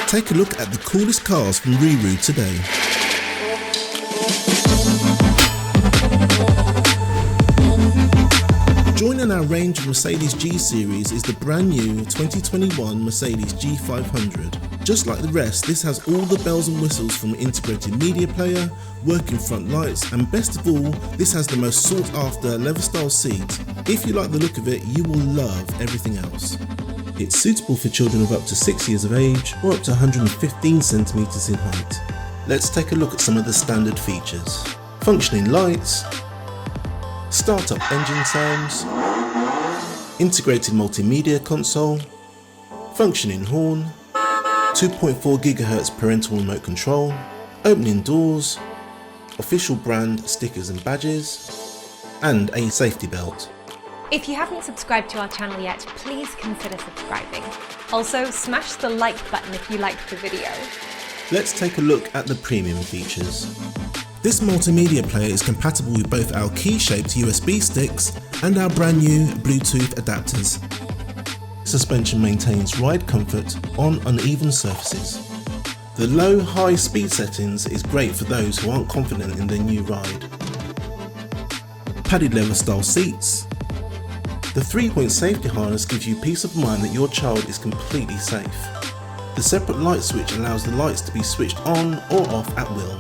Take a look at the coolest cars from RiiRoo today. Joining our range of Mercedes G series is the brand new 2021 Mercedes G500. Just like the rest, this has all the bells and whistles from an integrated media player, working front lights, and best of all, this has the most sought after leather style seat. If you like the look of it, you will love everything else. It's suitable for children of up to 6 years of age or up to 115 centimeters in height. Let's take a look at some of the standard features. Functioning lights, start-up engine sounds, integrated multimedia console, functioning horn, 2.4 GHz parental remote control, opening doors, official brand stickers and badges, and a safety belt. If you haven't subscribed to our channel yet, please consider subscribing. Also, smash the like button if you liked the video. Let's take a look at the premium features. This multimedia player is compatible with both our key-shaped USB sticks and our brand new Bluetooth adapters. Suspension maintains ride comfort on uneven surfaces. The low-high speed settings is great for those who aren't confident in their new ride. Padded leather style seats. The 3-point safety harness gives you peace of mind that your child is completely safe. The separate light switch allows the lights to be switched on or off at will.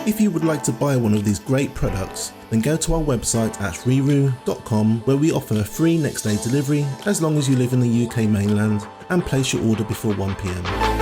If you would like to buy one of these great products, then go to our website at riiroosquad.com, where we offer free next day delivery as long as you live in the UK mainland and place your order before 1 PM.